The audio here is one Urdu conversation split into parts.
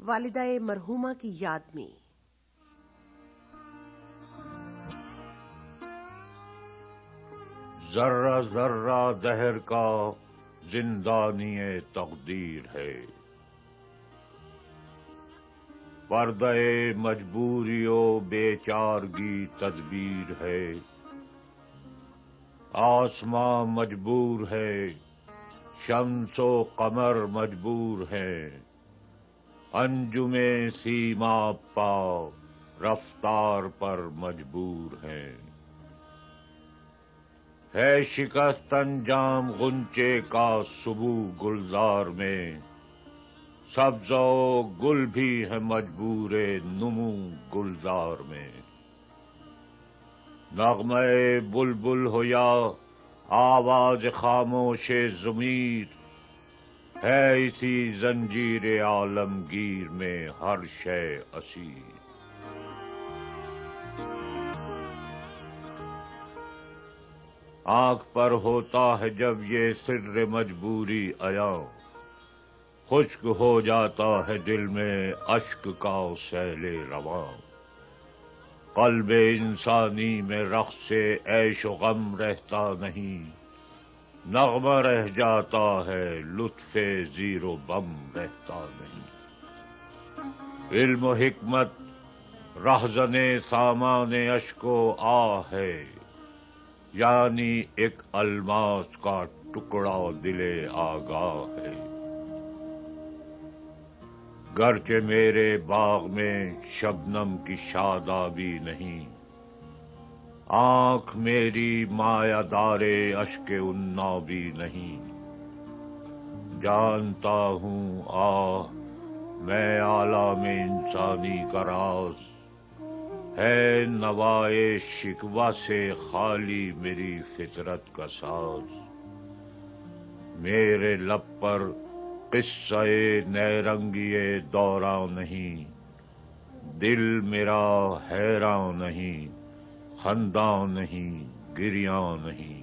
والدہ مرحومہ کی یاد میں۔ ذرہ ذرہ دہر کا زندانی تقدیر ہے، پردہ مجبوری و بے چارگی تدبیر ہے۔ آسماں مجبور ہے، شمس و قمر مجبور ہیں، انجم سیما پا رفتار پر مجبور ہیں۔ ہے شکست انجام غنچے کا صبح گلزار میں، سبز و گل بھی ہے مجبور نمو گلزار میں۔ نغمہ بلبل ہو یا آواز خاموش ضمیر، ہے اسی زنجیر عالمگیر میں ہر شے اسیر۔ آنکھ پر ہوتا ہے جب یہ سر مجبوری عیاں، خشک ہو جاتا ہے دل میں اشک کا سیل رواں۔ قلب انسانی میں رقص عیش و غم رہتا نہیں، نغمہ رہ جاتا ہے لطف زیر و بم رہتا نہیں۔ علم و حکمت رہزن سامان اشک و آہ ہے، یعنی ایک الماس کا ٹکڑا دل آگاہ ہے۔ گرچہ میرے باغ میں شبنم کی شادابی نہیں، آنکھ میری مایہ دار اشک عنابی نہیں۔ جانتا ہوں آہ میں عالم انسانی کا راز، ہے نوائے شکوہ سے خالی میری فطرت کا ساز۔ میرے لب پر قصہ نیرنگی دوران نہیں، دل میرا حیراں نہیں، خنداں نہیں، گریاں نہیں۔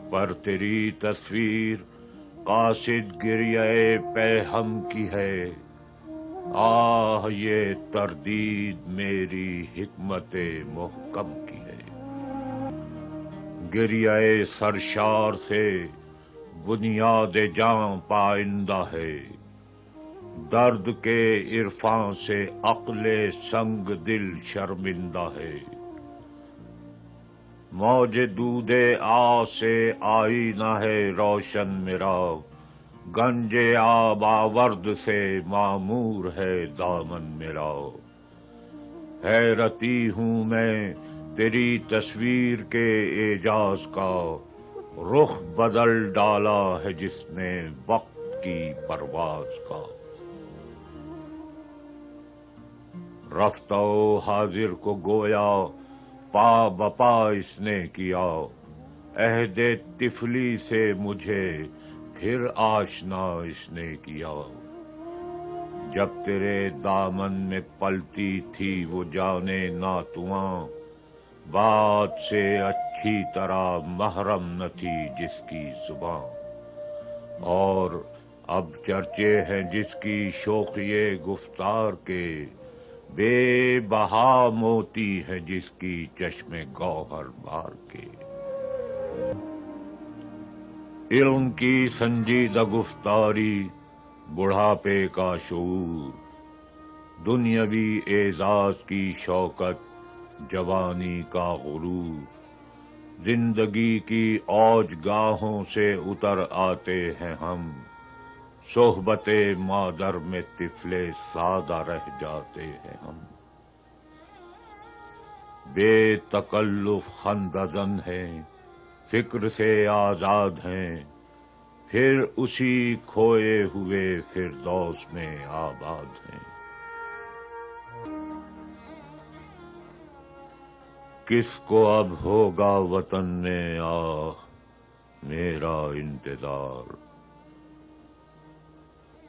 پر تیری تصویر قاصد گریہ پہ ہم کی ہے، آہ یہ تردید میری حکمت محکم کی ہے۔ گریہ سرشار سے بنیاد جاں پائندہ ہے، درد کے عرفان سے عقل سنگ دل شرمندہ ہے۔ موج دودھ آ سے آئینہ ہے روشن میرا، گنج آب آورد سے معمور ہے دامن میرا۔ حیرتی ہوں میں تیری تصویر کے اعجاز کا، رخ بدل ڈالا ہے جس نے وقت کی پرواز کا۔ رفتہ و حاضر کو گویا پا بپا اس نے کیا، عہد طفلی سے مجھے پھر آشنا اس نے کیا۔ جب تیرے دامن میں پلتی تھی وہ جانے ناتواں، بات سے اچھی طرح محرم نہ تھی جس کی زباں۔ اور اب چرچے ہیں جس کی شوخی گفتار کے، بے بہا موتی ہے جس کی چشم گوہر بار کے۔ علم کی سنجیدہ گفتاری، بڑھاپے کا شعور، دنیاوی اعزاز کی شوکت، جوانی کا غرور، زندگی کی اوج گاہوں سے اتر آتے ہیں ہم، صحبت مادر میں طفل سادہ رہ جاتے ہیں ہم۔ بے تکلف خندزن ہیں، فکر سے آزاد ہیں، پھر اسی کھوئے ہوئے فردوس میں آباد ہیں۔ کس کو اب ہوگا وطن میں آہ میرا انتظار،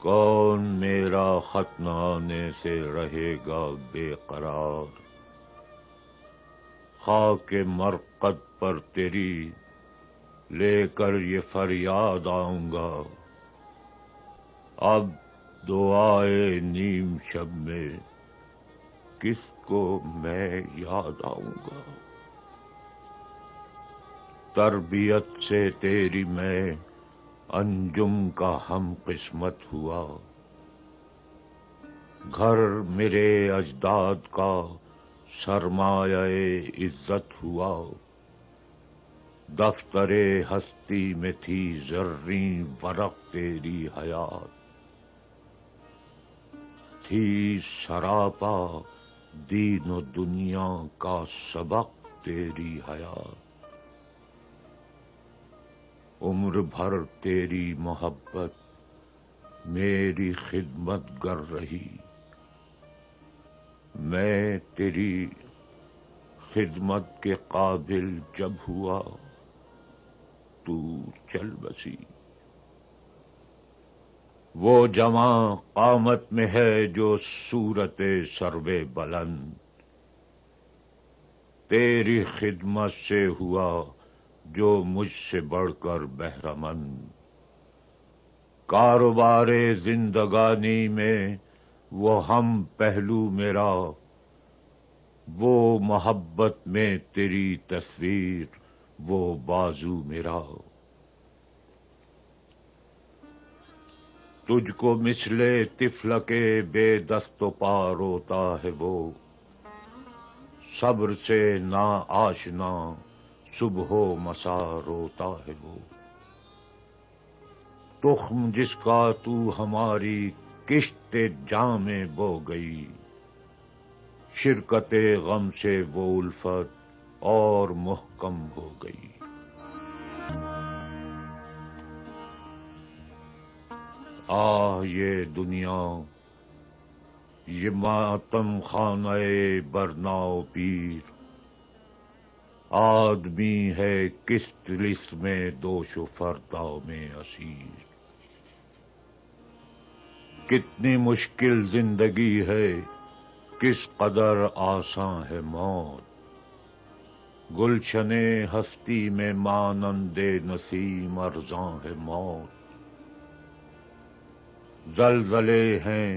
کون میرا خط نہ آنے سے رہے گا بے قرار۔ خاک مرقد پر تیری لے کر یہ فریاد آؤں گا، اب دعائے نیم شب میں کس کو میں یاد آؤں گا؟ تربیت سے تیری میں انجم کا ہم قسمت ہوا، گھر میرے اجداد کا سرمایہ عزت ہوا، دفتر ہستی میں تھی زریں ورق تیری حیات، تھی سراپا دین و دنیا کا سبق تیری حیات، عمر بھر تیری محبت میری خدمت گر رہی، میں تیری خدمت کے قابل جب ہوا تو چل بسی، وہ جواں قامت میں ہے جو صورت سرو بلند، تیری خدمت سے ہوا جو مجھ سے بڑھ کر بہرمند، کاروبار زندگانی میں وہ ہم پہلو میرا، وہ محبت میں تیری تصویر وہ بازو میرا، تجھ کو مثل طفل کے بے دست و پا روتا ہے وہ، صبر سے نا آشنا صبح و مسا روتا ہے وہ، تخم جس کا تو ہماری کشت جاں میں بو گئی، شرکت غم سے وہ الفت اور محکم ہو گئی، آہ یہ دنیا یہ ماتم خانہ برنا و پیر، آدمی ہے کس طلسم میں دوش و فردا میں اسیر، کتنی مشکل زندگی ہے کس قدر آساں ہے موت، گلشن ہستی میں مانند نسیم ارزاں ہے موت، زلزلے ہیں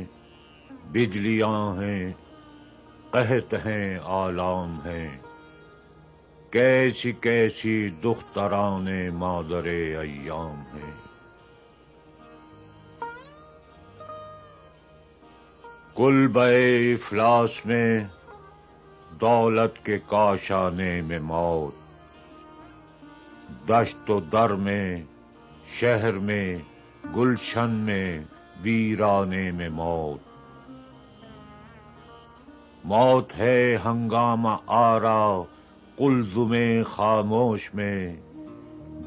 بجلیاں ہیں قحط ہیں آلام ہیں، کیسی کیسی دختران مادر ایام ہیں، کل بے افلاس میں دولت کے کاشانے میں موت، دشت و در میں شہر میں گلشن میں ویرانے میں موت، موت ہے ہنگامہ آرا قلزم خاموش میں،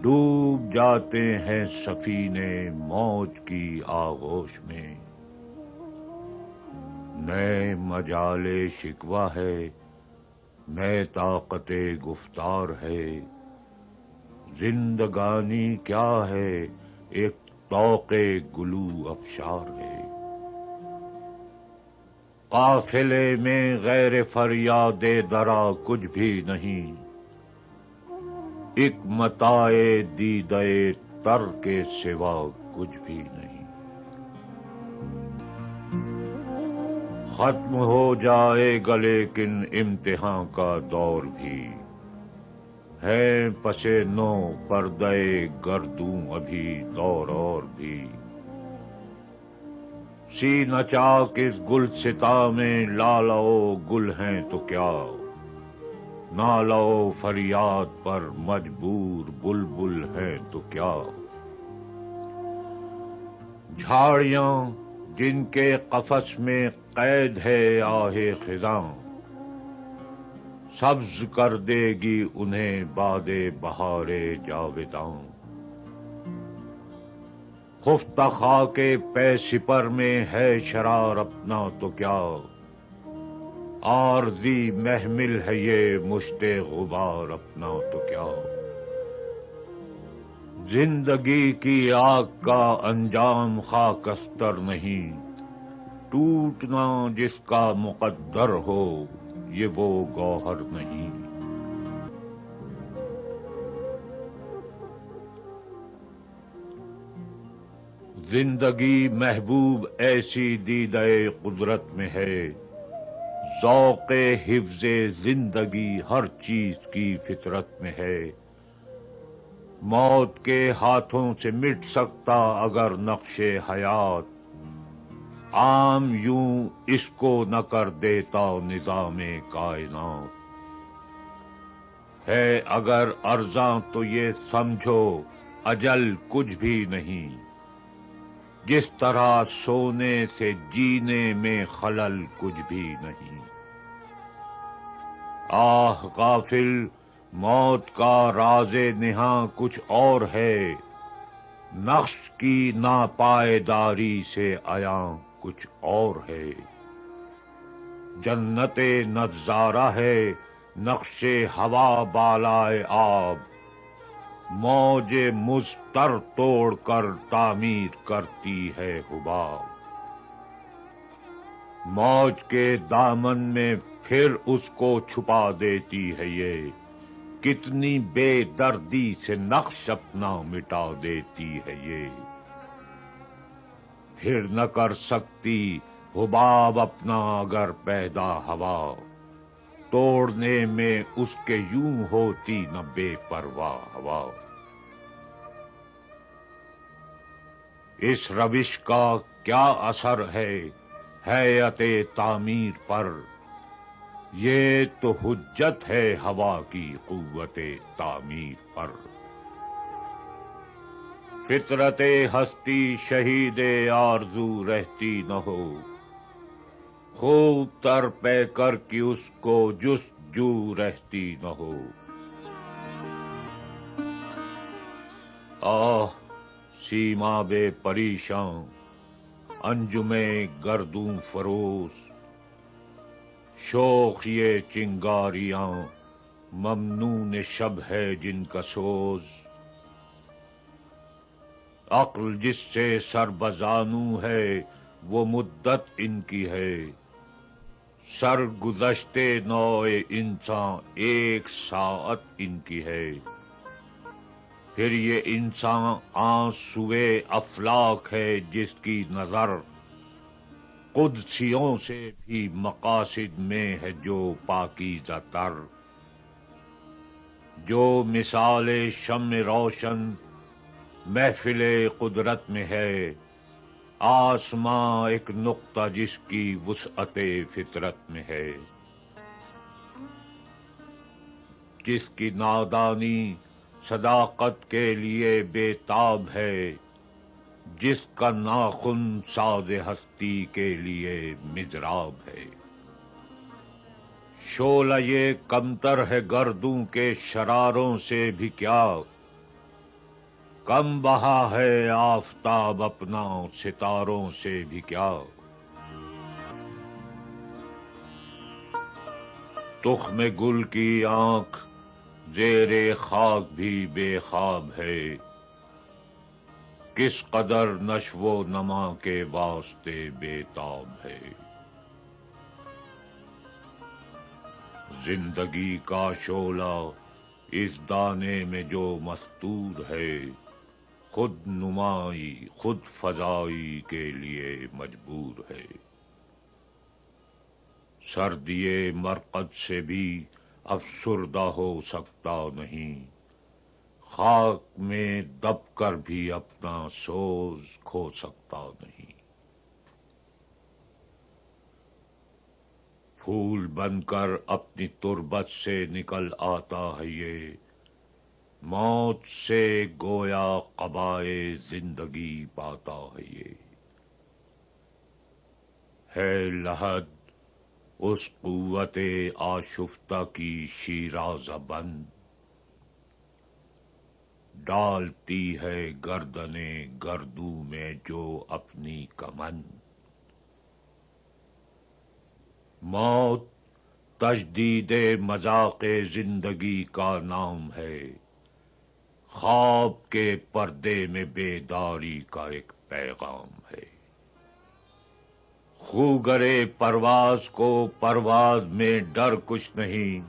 ڈوب جاتے ہیں سفینے موج کی آغوش میں، نئے مجال شکوہ ہے نئے طاقت گفتار ہے، زندگانی کیا ہے ایک طوق گلو افشار ہے، قافلے میں غیر فریاد درا کچھ بھی نہیں، ایک متاع دیدہ تر کے سوا کچھ بھی نہیں، ختم ہو جائے گا لیکن امتحان کا دور بھی، ہے پس نو پردہ گردوں ابھی دور اور بھی، سینہ چاک اس گلستاں میں لالہ و گل ہیں تو کیا، نالہ و فریاد پر مجبور بلبل ہیں تو کیا، جھاڑیاں جن کے قفس میں قید ہے آہ خزاں، سبز کر دے گی انہیں باد بہار جاوداں، خفتہ خاک پے سپر میں ہے شرار اپنا تو کیا، عارضی محمل ہے یہ مشت غبار اپنا تو کیا، زندگی کی آگ کا انجام خاکستر نہیں، ٹوٹنا جس کا مقدر ہو یہ وہ گوہر نہیں، زندگی محبوب ایسی دیدہ قدرت میں ہے، ذوق حفظ زندگی ہر چیز کی فطرت میں ہے۔ موت کے ہاتھوں سے مٹ سکتا اگر نقش حیات، عام یوں اس کو نہ کر دیتا نظام کائنات۔ ہے اگر ارزاں تو یہ سمجھو اجل کچھ بھی نہیں، جس طرح سونے سے جینے میں خلل کچھ بھی نہیں۔ آہ غافل، موت کا راز نہاں کچھ اور ہے، نقش کی ناپائیداری سے عیاں کچھ اور ہے۔ جنت نظارہ ہے نقش ہوا بالائے آب، موج مضطر توڑ کر تعمیر کرتی ہے حباب۔ موج کے دامن میں پھر اس کو چھپا دیتی ہے یہ، کتنی بے دردی سے نقش اپنا مٹا دیتی ہے یہ۔ پھر نہ کر سکتی حباب اپنا اگر پیدا ہوا، توڑنے میں اس کے یوں ہوتی نہ بے پرواہ ہوا۔ اس روش کا کیا اثر ہے ہیئت تعمیر پر، یہ تو حجت ہے ہوا کی قوت تعمیر پر۔ فطرت ہستی شہید آرزو رہتی نہ ہو، خوب تر پے کر کی اس کو جستجو رہتی نہ ہو۔ آہ سیما بے پریشاں، انجمیں گردوں فروز، شوخ یہ چنگاریاں ممنون شب ہے جن کا سوز۔ عقل جس سے سر بزانو ہے وہ مدت ان کی ہے، سر گزشتے نوع انسان ایک ساعت ان کی ہے۔ پھر یہ انسان آنسوئے افلاک ہے جس کی نظر، قدسیوں سے بھی مقاصد میں ہے جو پاکیزہ تر۔ جو مثال شمع روشن محفل قدرت میں ہے، آسماں ایک نقطہ جس کی وسعت فطرت میں ہے۔ جس کی نادانی صداقت کے لیے بے تاب ہے، جس کا ناخن ساز ہستی کے لیے مضراب ہے۔ شعلہ یہ کمتر ہے گردوں کے شراروں سے بھی کیا، کم بہا ہے آفتاب اپنا ستاروں سے بھی کیا۔ تخم گل کی آنکھ زیر خاک بھی بے خواب ہے، کس قدر نشو و نما کے واسطے بے تاب ہے۔ زندگی کا شعلہ اس دانے میں جو مستور ہے، خود نمائی خود فزائی کے لیے مجبور ہے۔ سردی مرقد سے بھی افسردہ ہو سکتا نہیں، خاک میں دب کر بھی اپنا سوز کھو سکتا نہیں۔ پھول بن کر اپنی تربت سے نکل آتا ہے یہ، موت سے گویا قبائے زندگی پاتا ہے یہ۔ ہے لحد اس قوت آشفتہ کی شیرازہ بند، ڈالتی ہے گردن گردوں میں جو اپنی کمند۔ موت تجدید مذاق زندگی کا نام ہے، خواب کے پردے میں بیداری کا ایک پیغام ہے۔ خوگرے پرواز کو پرواز میں ڈر کچھ نہیں،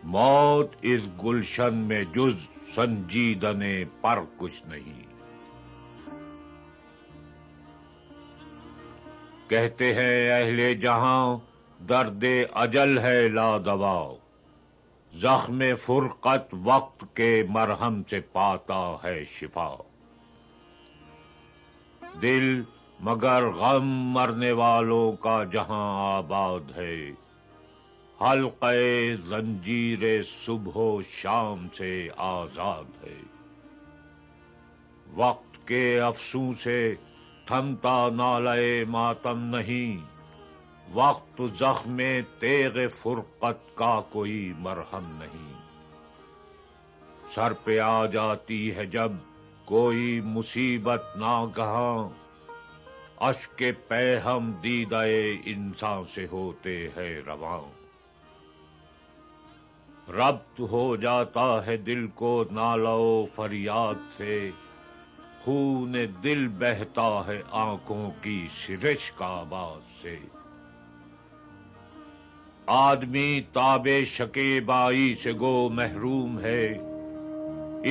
موت اس گلشن میں جز سنجیدن پر کچھ نہیں۔ کہتے ہیں اہل جہاں درد اجل ہے لا دوا، زخم فرقت وقت کے مرہم سے پاتا ہے شفا۔ دل مگر غم مرنے والوں کا جہاں آباد ہے، حلقہ زنجیر صبح و شام سے آزاد ہے۔ وقت کے افسوں سے تھمتا نالے ماتم نہیں، وقت زخم تیغ فرقت کا کوئی مرہم نہیں۔ سر پہ آ جاتی ہے جب کوئی مصیبت ناگہاں، اشک پہ ہم دیدہ انسان سے ہوتے ہے رواں۔ ربط ہو جاتا ہے دل کو نالہ و فریاد سے، خون دل بہتا ہے آنکھوں کی سرش کا آواز سے۔ آدمی تاب شکیبائی سے گو محروم ہے،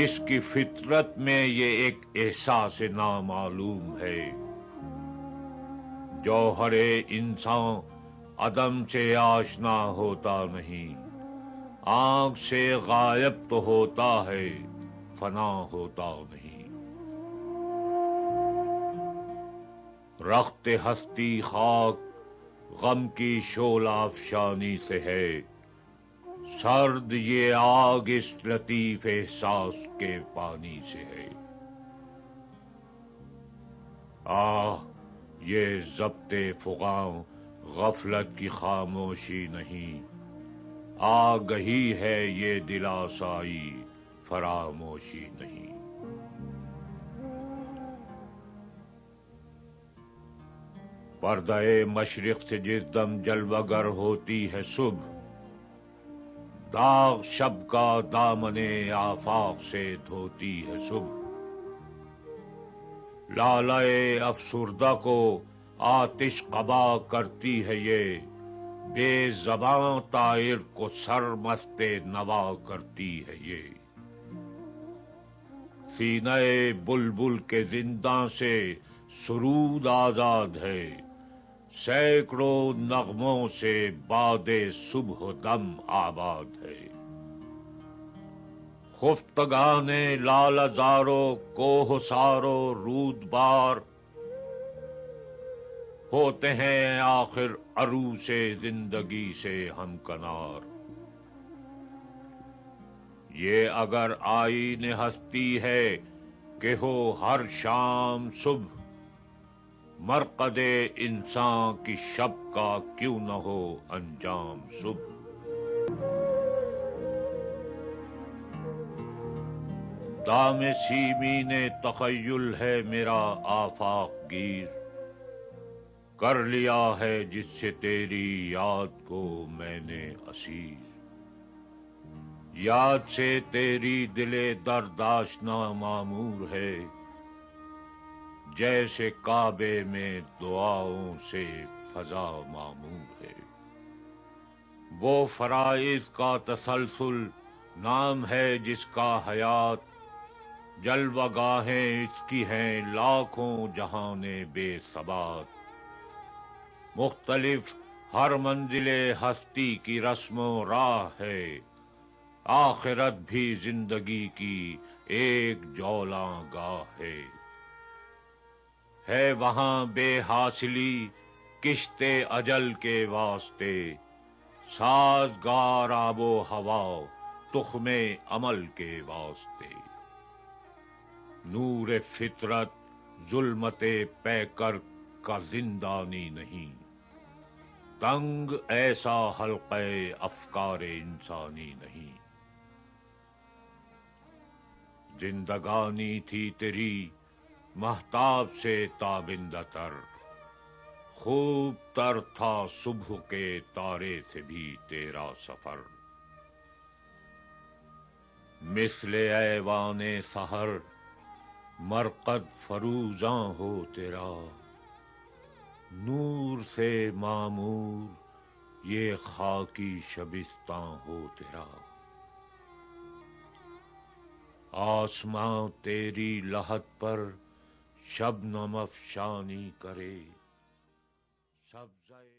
اس کی فطرت میں یہ ایک احساس نامعلوم ہے۔ جوہر انسان عدم سے آشنا ہوتا نہیں، آنکھ سے غائب تو ہوتا ہے فنا ہوتا نہیں۔ رخت ہستی خاک غم کی شعلہ افشانی سے ہے، سرد یہ آگ اس لطیف احساس کے پانی سے ہے۔ آہ یہ ضبط فغاں غفلت کی خاموشی نہیں، آگہی ہے یہ دل آسائی فراموشی نہیں۔ پردہ مشرق سے جس دم جلوہ گر ہوتی ہے صبح، داغ شب کا دامن آفاق سے دھوتی ہے صبح۔ لالہ افسردہ کو آتش قبا کرتی ہے یہ، بے زباں طائر کو سرمست نوا کرتی ہے یہ۔ سینہ بلبل کے زنداں سے سرود آزاد ہے، سینکڑوں نغموں سے باد صبح و دم آباد ہے۔ خفتگان لال زارو کوہ سارو رود بار، ہوتے ہیں آخر عروس زندگی سے ہم کنار۔ یہ اگر آئین ہستی ہے کہ ہو ہر شام صبح، مرقد انسان کی شب کا کیوں نہ ہو انجام صبح۔ دام سیمین تخیل ہے میرا آفاق گیر، کر لیا ہے جس سے تیری یاد کو میں نے اسیر۔ یاد سے تیری دل درد آشنا معمور ہے، جیسے کعبے میں دعاؤں سے فضا معمور ہے۔ وہ فرائض کا تسلسل نام ہے جس کا حیات، جلوہ گاہیں اس کی ہیں لاکھوں جہان بے ثبات۔ مختلف ہر منزل ہستی کی رسم و راہ ہے، آخرت بھی زندگی کی ایک جولاں گاہ ہے وہاں بے حاصلی کشت اجل کے واسطے، سازگار آب و ہوا تخم عمل کے واسطے۔ نور فطرت ظلمت پیکر کا زندانی نہیں، تنگ ایسا حلقہ افکار انسانی نہیں۔ زندگانی تھی تیری مہتاب سے تابندہ تر، خوب تر تھا صبح کے تارے سے بھی تیرا سفر۔ مثل ایوان سحر مرقد فروزاں ہو تیرا، نور سے معمور یہ خاکی شبستاں ہو تیرا۔ آسماں تیری لحد پر شبنم افشانی کرے، سبزه